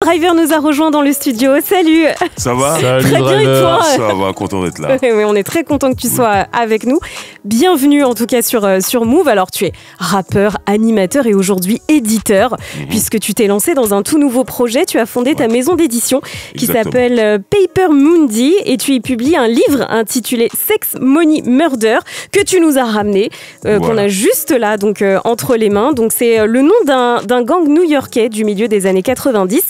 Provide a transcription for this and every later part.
Driver nous a rejoint dans le studio. Salut. Ça va? Salut, Très bien, et toi? Ça va, content d'être là. Oui, on est très content que tu sois avec nous. Bienvenue en tout cas sur Move. Alors tu es rappeur, animateur et aujourd'hui éditeur, puisque tu t'es lancé dans un tout nouveau projet. Tu as fondé ta maison d'édition qui s'appelle Paper Mundi et tu y publies un livre intitulé Sex, Money, Murder que tu nous as ramené, qu'on a juste là donc entre les mains. Donc c'est le nom d'un gang new-yorkais du milieu des années 90.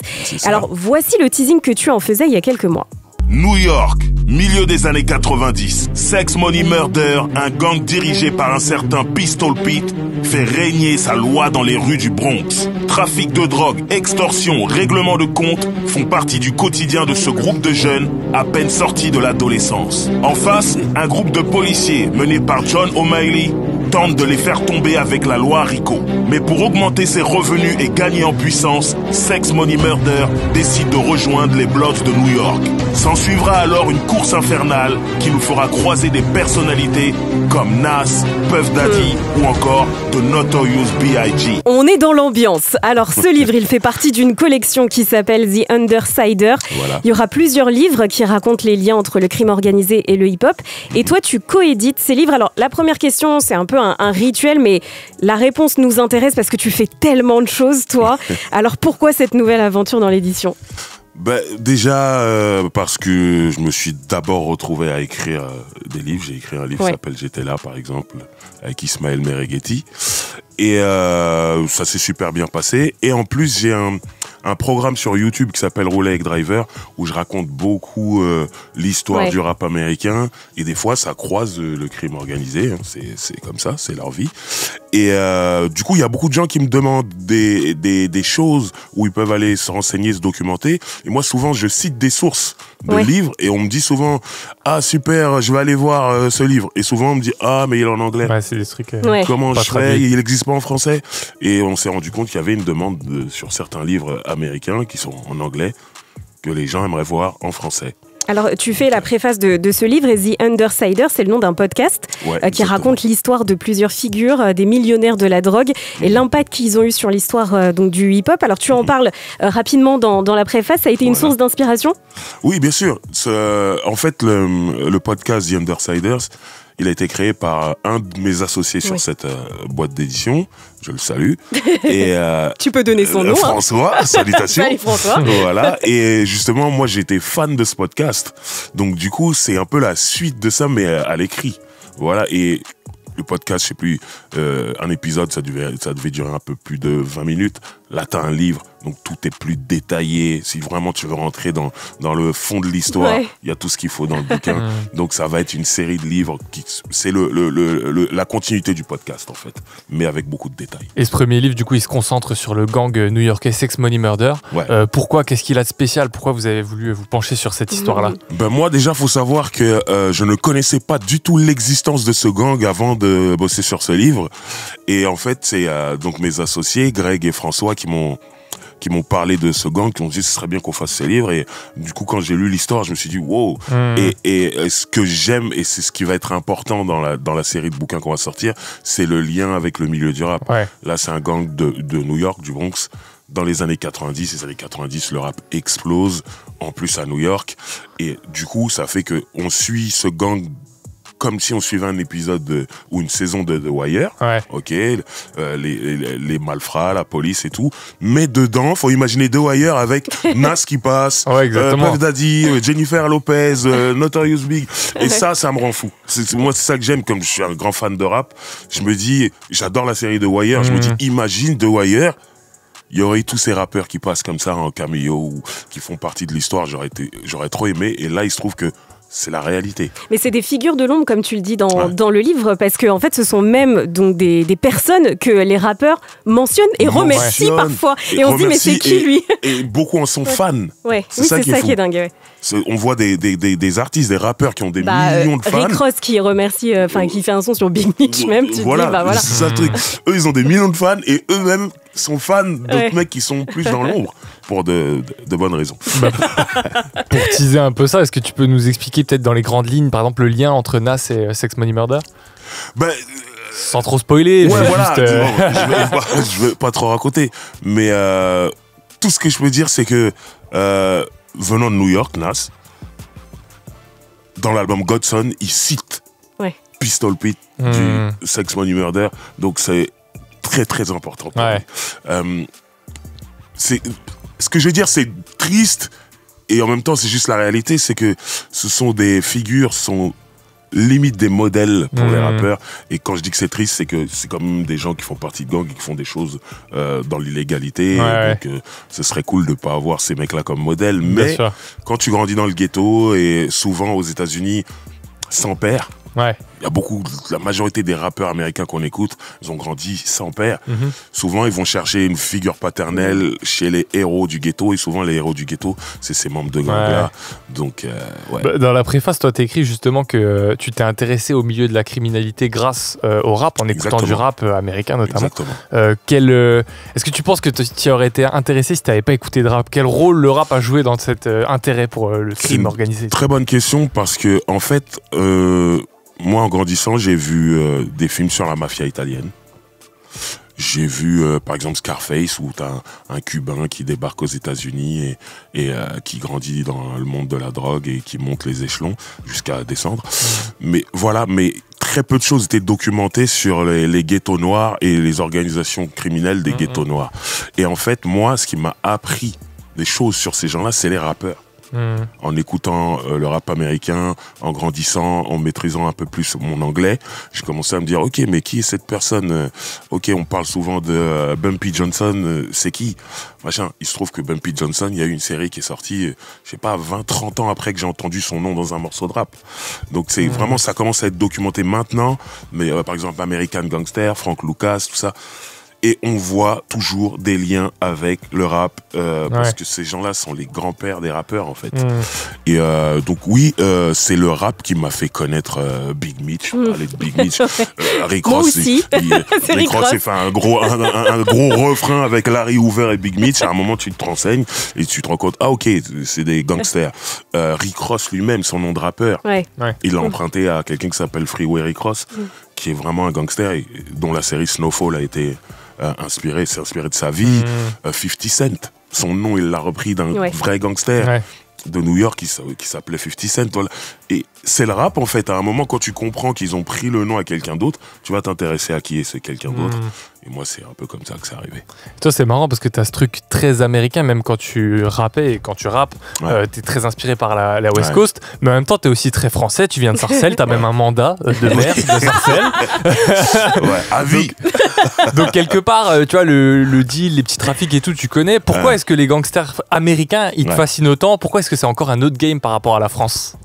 Alors voici le teasing que tu en faisais il y a quelques mois. New York, milieu des années 90. Sex, Money, Murder, un gang dirigé par un certain Pistol Pete, fait régner sa loi dans les rues du Bronx. Trafic de drogue, extorsion, règlement de compte font partie du quotidien de ce groupe de jeunes à peine sortis de l'adolescence. En face, un groupe de policiers mené par John O'Malley tente de les faire tomber avec la loi RICO. Mais pour augmenter ses revenus et gagner en puissance, Sex, Money, Murder décide de rejoindre les Bloods de New York. S'en suivra alors une course infernale qui nous fera croiser des personnalités comme Nas, Puff Daddy ou encore The Notorious B.I.G. On est dans l'ambiance. Alors ce livre, il fait partie d'une collection qui s'appelle The Undersider. Voilà. Il y aura plusieurs livres qui racontent les liens entre le crime organisé et le hip-hop. Et toi, tu coédites ces livres. Alors la première question, c'est un peu un rituel, mais la réponse nous intéresse parce que tu fais tellement de choses, toi. Alors pourquoi cette nouvelle aventure dans l'édition ? Déjà parce que je me suis d'abord retrouvé à écrire des livres. J'ai écrit un livre qui s'appelle J'étais là, par exemple, avec Ismaël Merighetti. Et ça s'est super bien passé. Et en plus, j'ai un programme sur YouTube qui s'appelle Rouler avec Driver, où je raconte beaucoup l'histoire du rap américain. Et des fois, ça croise le crime organisé. Hein. C'est comme ça, c'est leur vie. Et du coup, il y a beaucoup de gens qui me demandent des choses où ils peuvent aller se renseigner, se documenter. Et moi, souvent, je cite des sources de livres et on me dit souvent « Ah, super, je vais aller voir ce livre ». Et souvent, on me dit « Ah, mais il est en anglais. » Ouais, c'est des trucs... Comment je ferais ? Il n'existe pas en français. Et on s'est rendu compte qu'il y avait une demande sur certains livres américains qui sont en anglais que les gens aimeraient voir en français. Alors, tu fais la préface de ce livre, et The Undersider, c'est le nom d'un podcast qui raconte l'histoire de plusieurs figures, des millionnaires de la drogue, et l'impact qu'ils ont eu sur l'histoire donc du hip-hop. Alors, tu en parles rapidement dans la préface. Ça a été une source d'inspiration ? Oui, bien sûr. En fait, le podcast The Undersiders, il a été créé par un de mes associés sur cette boîte d'édition. Je le salue. Et, tu peux donner son nom. François, salutations. Salut François. Voilà. Et justement, moi, j'étais fan de ce podcast. Donc, du coup, c'est un peu la suite de ça, mais à l'écrit. Voilà. Et le podcast, je sais plus, un épisode, ça devait durer un peu plus de 20 minutes. Là, t'as un livre, donc tout est plus détaillé. Si vraiment tu veux rentrer dans le fond de l'histoire, il y a tout ce qu'il faut dans le bouquin. Donc, ça va être une série de livres c'est la continuité du podcast, en fait, mais avec beaucoup de détails. Et ce premier livre, du coup, il se concentre sur le gang new-yorkais Sex, Money, Murder. Pourquoi ? Qu'est-ce qu'il a de spécial ? Pourquoi vous avez voulu vous pencher sur cette histoire-là ? Moi, déjà, faut savoir que je ne connaissais pas du tout l'existence de ce gang avant de bosser sur ce livre. Et en fait, c'est donc mes associés, Greg et François, qui m'ont parlé de ce gang, qui m'ont dit ce serait bien qu'on fasse ces livres. Et du coup, quand j'ai lu l'histoire, je me suis dit wow. Et ce que j'aime, et c'est ce qui va être important dans la série de bouquins qu'on va sortir, c'est le lien avec le milieu du rap. Là, c'est un gang de New York, du Bronx. Dans les années 90, les années 90, le rap explose, en plus à New York. Et du coup, ça fait que on suit ce gang comme si on suivait un épisode ou une saison de The Wire, les malfrats, la police et tout. Mais dedans, faut imaginer The Wire avec Nas qui passe, Puff Daddy, Jennifer Lopez, Notorious Big. Et ça me rend fou. Moi, c'est ça que j'aime, comme je suis un grand fan de rap. Je me dis, j'adore la série The Wire. Je me dis, imagine The Wire. Il y aurait eu tous ces rappeurs qui passent comme ça en cameo ou qui font partie de l'histoire. J'aurais trop aimé. Et là, il se trouve que c'est la réalité. Mais c'est des figures de l'ombre, comme tu le dis dans le livre, parce que en fait, ce sont même donc des personnes que les rappeurs mentionnent et remercient parfois. Et on se dit, mais c'est qui lui ? Et beaucoup en sont fans. C'est ça qui est dingue. On voit des artistes, des rappeurs qui ont des millions de fans. Rick Ross qui remercie, qui fait un son sur Big Meech même. Tu dis, voilà. C'est ça le truc. Eux, ils ont des millions de fans et eux-mêmes sont fans d'autres mecs qui sont plus dans l'ombre pour de bonnes raisons. Pour teaser un peu ça, est-ce que tu peux nous expliquer peut-être dans les grandes lignes, par exemple, le lien entre Nas et Sex, Money, Murder ? Sans trop spoiler. Je vais pas trop raconter. Mais tout ce que je peux dire, c'est que venant de New York, Nas, dans l'album Godson, il cite Pistol Pete du Sex Money Murder, donc c'est très très important. Ce que je veux dire, c'est triste et en même temps c'est juste la réalité, c'est que ce sont des figures, sont limite des modèles pour les rappeurs, et quand je dis que c'est triste, c'est que c'est quand même des gens qui font partie de gangs et qui font des choses dans l'illégalité, donc ce serait cool de pas avoir ces mecs là comme modèles, mais quand tu grandis dans le ghetto, et souvent aux États-Unis sans père, il y a la majorité des rappeurs américains qu'on écoute, ils ont grandi sans père. Souvent, ils vont chercher une figure paternelle chez les héros du ghetto, et souvent, les héros du ghetto, c'est ces membres de gang-là. Donc, Dans la préface, toi, t'écris justement que tu t'es intéressé au milieu de la criminalité grâce au rap, en écoutant du rap américain notamment. Est-ce que tu penses que tu aurais été intéressé si t'avais pas écouté de rap? Quel rôle le rap a joué dans cet intérêt pour le crime organisé? Très bonne question, parce que, en fait, moi, en grandissant, j'ai vu des films sur la mafia italienne. J'ai vu, par exemple, Scarface, où t'as un Cubain qui débarque aux États-Unis et qui grandit dans le monde de la drogue et qui monte les échelons jusqu'à descendre. Mais voilà, très peu de choses étaient documentées sur les ghettos noirs et les organisations criminelles des ghettos noirs. Et en fait, moi, ce qui m'a appris des choses sur ces gens-là, c'est les rappeurs. En écoutant le rap américain, en grandissant, en maîtrisant un peu plus mon anglais, j'ai commencé à me dire, ok, mais qui est cette personne? Ok, on parle souvent de Bumpy Johnson, c'est qui? Machin. Il se trouve que Bumpy Johnson, il y a eu une série qui est sortie, je sais pas, 20-30 ans après que j'ai entendu son nom dans un morceau de rap. Donc c'est vraiment, ça commence à être documenté maintenant, mais par exemple American Gangster, Frank Lucas, tout ça. Et on voit toujours des liens avec le rap, parce que ces gens-là sont les grands-pères des rappeurs, en fait. Et donc oui, c'est le rap qui m'a fait connaître Big Meech. Parler de Big Meech. Rick Ross. Moi aussi. Rick Ross a fait un gros refrain avec Larry Hoover et Big Meech. À un moment, tu te renseignes et tu te rends compte, ah ok, c'est des gangsters. Rick Ross lui-même, son nom de rappeur, il l'a emprunté à quelqu'un qui s'appelle Freeway Rick Ross, qui est vraiment un gangster et dont la série Snowfall a été inspiré de sa vie. 50 Cent, son nom, il l'a repris d'un vrai gangster de New York qui s'appelait 50 Cent. Voilà. Et c'est le rap, en fait. À un moment, quand tu comprends qu'ils ont pris le nom à quelqu'un d'autre, tu vas t'intéresser à qui est ce quelqu'un d'autre. Et moi, c'est un peu comme ça que c'est arrivé. Toi, c'est marrant parce que tu as ce truc très américain, même quand tu rappais et quand tu rappes, tu es très inspiré par la West Coast, mais en même temps, tu es aussi très français. Tu viens de Sarcelles, tu as même un mandat de maire de Sarcelles. À vie. Donc, quelque part, tu vois, le deal, les petits trafics et tout, tu connais. Pourquoi est-ce que les gangsters américains, ils te fascinent autant? Pourquoi est-ce que c'est encore un autre game par rapport à la France?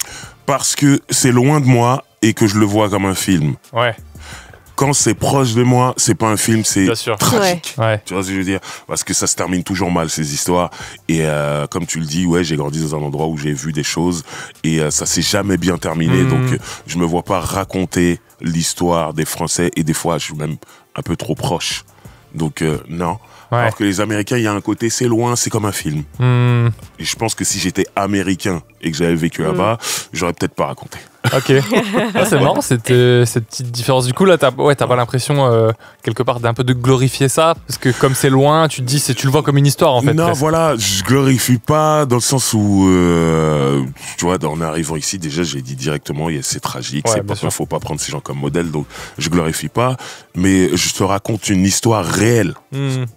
Parce que c'est loin de moi et que je le vois comme un film. Quand c'est proche de moi, c'est pas un film, c'est tragique. Tu vois ce que je veux dire? Parce que ça se termine toujours mal, ces histoires. Et comme tu le dis, j'ai grandi dans un endroit où j'ai vu des choses et ça s'est jamais bien terminé. Donc je me vois pas raconter l'histoire des Français, et des fois je suis même un peu trop proche. Donc non. Alors que les Américains, il y a un côté, c'est loin, c'est comme un film. Et je pense que si j'étais américain et que j'avais vécu là-bas, j'aurais peut-être pas raconté. Ok. C'est marrant cette petite différence. Du coup, là, t'as pas l'impression, quelque part, d'un peu de glorifier ça? Parce que comme c'est loin, tu te dis, tu le vois comme une histoire, en fait. Non, voilà, je glorifie pas dans le sens où, tu vois, en arrivant ici, déjà, j'ai dit directement, c'est tragique, faut pas prendre ces gens comme modèle, donc je glorifie pas, mais je te raconte une histoire réelle.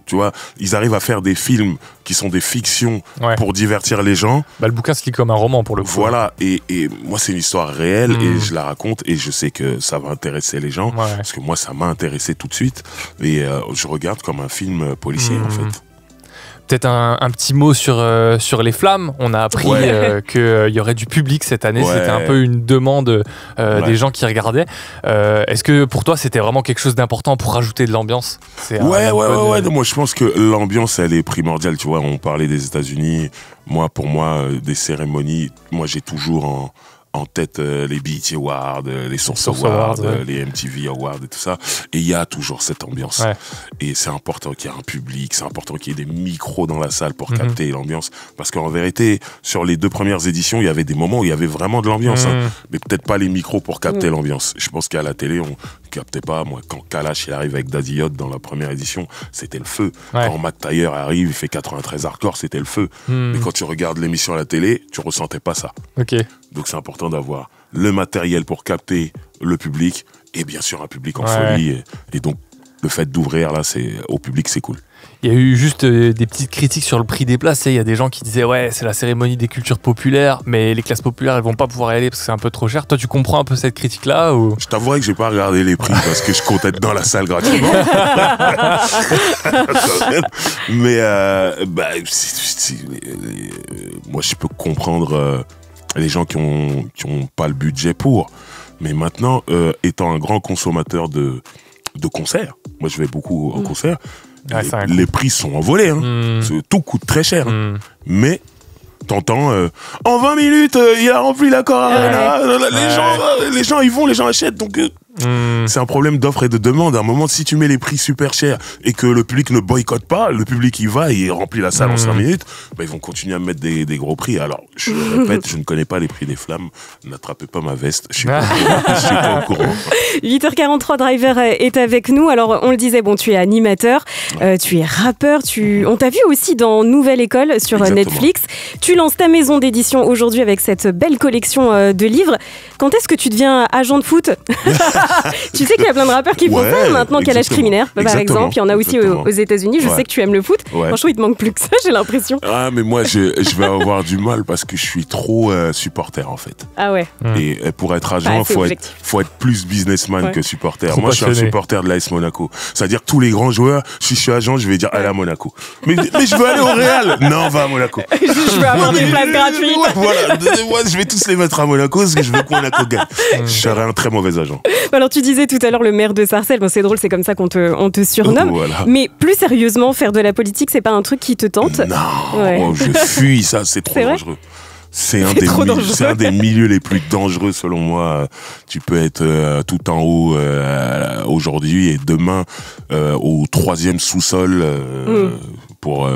Tu vois, ils arrivent à faire des films qui sont des fictions pour divertir les gens. Le bouquin se lit comme un roman, pour le coup. Voilà, et moi, c'est une histoire réelle, et je la raconte, et je sais que ça va intéresser les gens, parce que moi, ça m'a intéressé tout de suite, et je regarde comme un film policier, en fait. Peut-être un petit mot sur les flammes. On a appris qu'il y aurait du public cette année. C'était un peu une demande des gens qui regardaient. Est-ce que pour toi, c'était vraiment quelque chose d'important pour rajouter de l'ambiance? Moi, je pense que l'ambiance, elle est primordiale. Tu vois, on parlait des États-Unis. Pour moi, des cérémonies, moi, j'ai toujours en tête les BET Awards, les Source Awards, les MTV Awards et tout ça. Et il y a toujours cette ambiance. Et c'est important qu'il y ait un public, c'est important qu'il y ait des micros dans la salle pour capter l'ambiance. Parce qu'en vérité, sur les 2 premières éditions, il y avait des moments où il y avait vraiment de l'ambiance. Mais peut-être pas les micros pour capter l'ambiance. Je pense qu'à la télé, captais pas. Moi, quand Kalash il arrive avec Daddy Yacht dans la première édition, c'était le feu. Quand Matt Taylor arrive, il fait 93 hardcore, c'était le feu. Mais quand tu regardes l'émission à la télé, tu ressentais pas ça. Donc c'est important d'avoir le matériel pour capter le public et bien sûr un public en folie. Et donc le fait d'ouvrir là, au public, c'est cool. Il y a eu juste des petites critiques sur le prix des places. Il y a des gens qui disaient ouais, c'est la cérémonie des cultures populaires, mais les classes populaires elles vont pas pouvoir y aller parce que c'est un peu trop cher. Toi, tu comprends un peu cette critique-là ou... Je t'avouerai que j'ai pas regardé les prix parce que je comptais être dans la salle gratuitement. Mais moi, je peux comprendre les gens qui ont pas le budget pour. Mais maintenant, étant un grand consommateur de concerts, moi je vais beaucoup en concert. Les prix sont envolés, hein. Tout coûte très cher. Mais t'entends, en 20 minutes, il a rempli l'Accor Arena. Les gens ils vont, les gens achètent. Donc c'est un problème d'offre et de demande. À un moment, si tu mets les prix super chers et que le public ne boycotte pas, le public y va et il remplit la salle en 5 minutes, ils vont continuer à mettre des gros prix. Alors, je répète, je ne connais pas les prix des flammes. N'attrapez pas ma veste. Je suis pas au courant. 8h43, Driver est avec nous. Alors, on le disait, bon, tu es animateur, tu es rappeur. On t'a vu aussi dans Nouvelle École sur Netflix. Tu lances ta maison d'édition aujourd'hui avec cette belle collection de livres. Quand est-ce que tu deviens agent de foot? Tu sais qu'il y a plein de rappeurs qui font ça maintenant, Kalash Criminaire, par exemple. Il y en a aussi aux États-Unis. Je sais que tu aimes le foot. Franchement, il te manque plus que ça, j'ai l'impression. Ah, mais moi, je vais avoir du mal parce que je suis trop supporter, en fait. Ah ouais. Et pour être agent, faut être plus businessman que supporter. Moi, je suis un supporter de l'AS Monaco. C'est-à-dire que tous les grands joueurs, si je suis agent, je vais dire allez à Monaco. Mais je veux aller au Real. Non, va à Monaco. Je veux avoir des places gratuites. Voilà. Moi, je vais tous les mettre à Monaco parce que je veux que Monaco gagne. Je serais un très mauvais agent. Alors tu disais tout à l'heure le maire de Sarcelles, bon, c'est drôle, c'est comme ça qu'on te surnomme. Mais plus sérieusement, faire de la politique, c'est pas un truc qui te tente? Non, je fuis ça, c'est trop dangereux. C'est un des milieux les plus dangereux selon moi. Tu peux être tout en haut aujourd'hui et demain au 3e sous-sol pour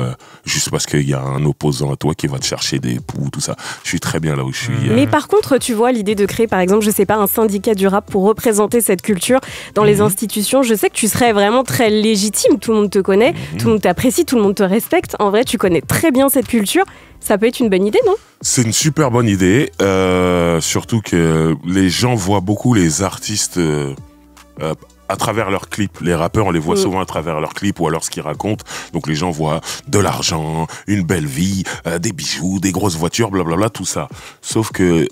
juste parce qu'il y a un opposant à toi qui va te chercher des poux, tout ça. Je suis très bien là où je suis. Mais par contre, tu vois, l'idée de créer, par exemple, je sais pas, un syndicat du rap pour représenter cette culture dans les institutions, je sais que tu serais vraiment très légitime. Tout le monde te connaît, tout le monde t'apprécie, tout le monde te respecte. En vrai, tu connais très bien cette culture. Ça peut être une bonne idée, non? C'est une super bonne idée, surtout que les gens voient beaucoup les artistes à travers leurs clips. Les rappeurs, on les voit souvent à travers leurs clips ou alors ce qu'ils racontent. Donc les gens voient de l'argent, une belle vie, des bijoux, des grosses voitures, blablabla, tout ça. Sauf que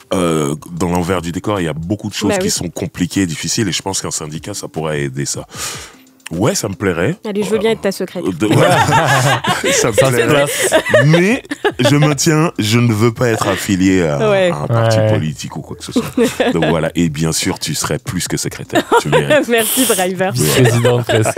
dans l'envers du décor, il y a beaucoup de choses qui sont compliquées, difficiles, et je pense qu'un syndicat, ça pourrait aider ça. Ouais, ça me plairait. Allez, je veux bien être ta secrétaire. Ça me plairait. Mais je me tiens, je ne veux pas être affilié à un parti politique ou quoi que ce soit. Donc voilà, et bien sûr, tu serais plus que secrétaire. Tu Merci, Driver. Président presque.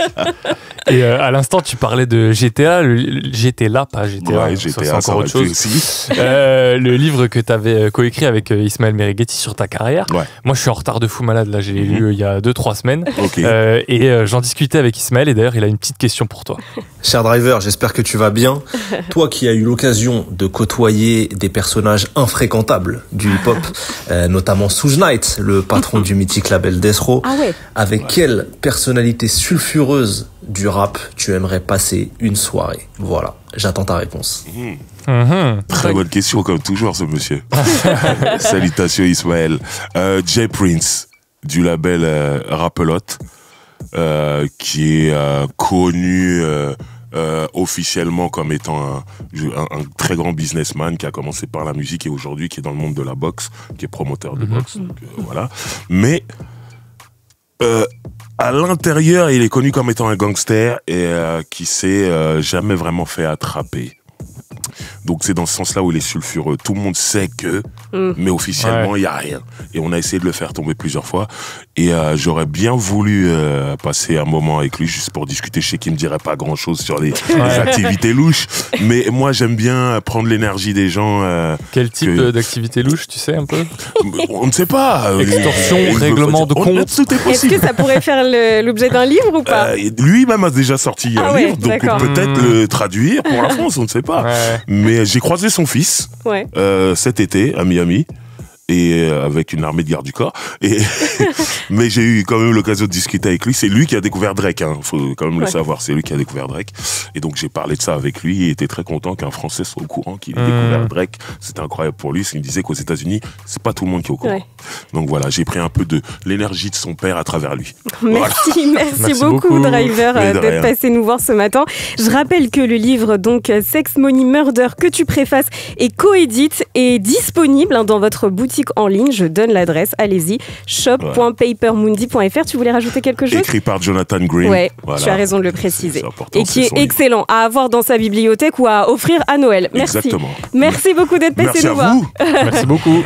Et à l'instant, tu parlais de GTA, GTA, pas GTA. Ouais, GTA, c'est encore autre chose. Aussi. Le livre que tu avais coécrit avec Ismaël Merighetti sur ta carrière. Ouais. Moi, je suis en retard de fou malade. Là, j'ai lu il y a 2-3 semaines. Okay. Et j'en discutais avec Ismaël, et d'ailleurs il a une petite question pour toi. Cher Driver, j'espère que tu vas bien. Toi qui as eu l'occasion de côtoyer des personnages infréquentables du hip-hop, notamment Suge Knight, le patron du mythique label Death Row, avec quelle personnalité sulfureuse du rap tu aimerais passer une soirée? Voilà, j'attends ta réponse. Très bonne question comme toujours ce monsieur. Salutations Ismaël. Jay Prince du label Rapelote. Qui est connu officiellement comme étant un très grand businessman qui a commencé par la musique et aujourd'hui qui est dans le monde de la boxe, qui est promoteur de boxe. Donc, voilà. Mais à l'intérieur, il est connu comme étant un gangster et qui s'est jamais vraiment fait attraper. Donc c'est dans ce sens-là où il est sulfureux. Tout le monde sait que, mais officiellement, il n'y a rien. Et on a essayé de le faire tomber plusieurs fois. Et j'aurais bien voulu passer un moment avec lui juste pour discuter. Je sais qu'il ne me dirait pas grand-chose sur les activités louches. Mais moi, j'aime bien prendre l'énergie des gens. Quel type d'activité louche, tu sais un peu? On ne sait pas. Extorsion, règlement de compte. Tout est possible. Est-ce que ça pourrait faire l'objet d'un livre ou pas? Lui-même a déjà sorti un livre, donc peut-être le traduire pour la France, on ne sait pas. Mais j'ai croisé son fils cet été à Miami. et avec une armée de gardes du corps. Et mais j'ai eu quand même l'occasion de discuter avec lui. C'est lui qui a découvert Drake, hein. Faut quand même le savoir. C'est lui qui a découvert Drake. Et donc j'ai parlé de ça avec lui. Il était très content qu'un Français soit au courant qu'il ait découvert Drake. C'était incroyable pour lui. Il me disait qu'aux États-Unis, c'est pas tout le monde qui est au courant. Donc voilà, j'ai pris un peu de l'énergie de son père à travers lui. Merci beaucoup Driver d'être passé nous voir ce matin. Je rappelle que le livre donc Sex Money Murder que tu préfaces et coédite est disponible dans votre boutique en ligne. Je donne l'adresse, allez-y, shop.papermundi.fr. Tu voulais rajouter quelque chose? Écrit par Jonathan Green. Ouais, tu as raison de le préciser. Et qui est excellent à avoir dans sa bibliothèque ou à offrir à Noël. Merci. Exactement. Merci beaucoup d'être passé nous voir. Merci beaucoup.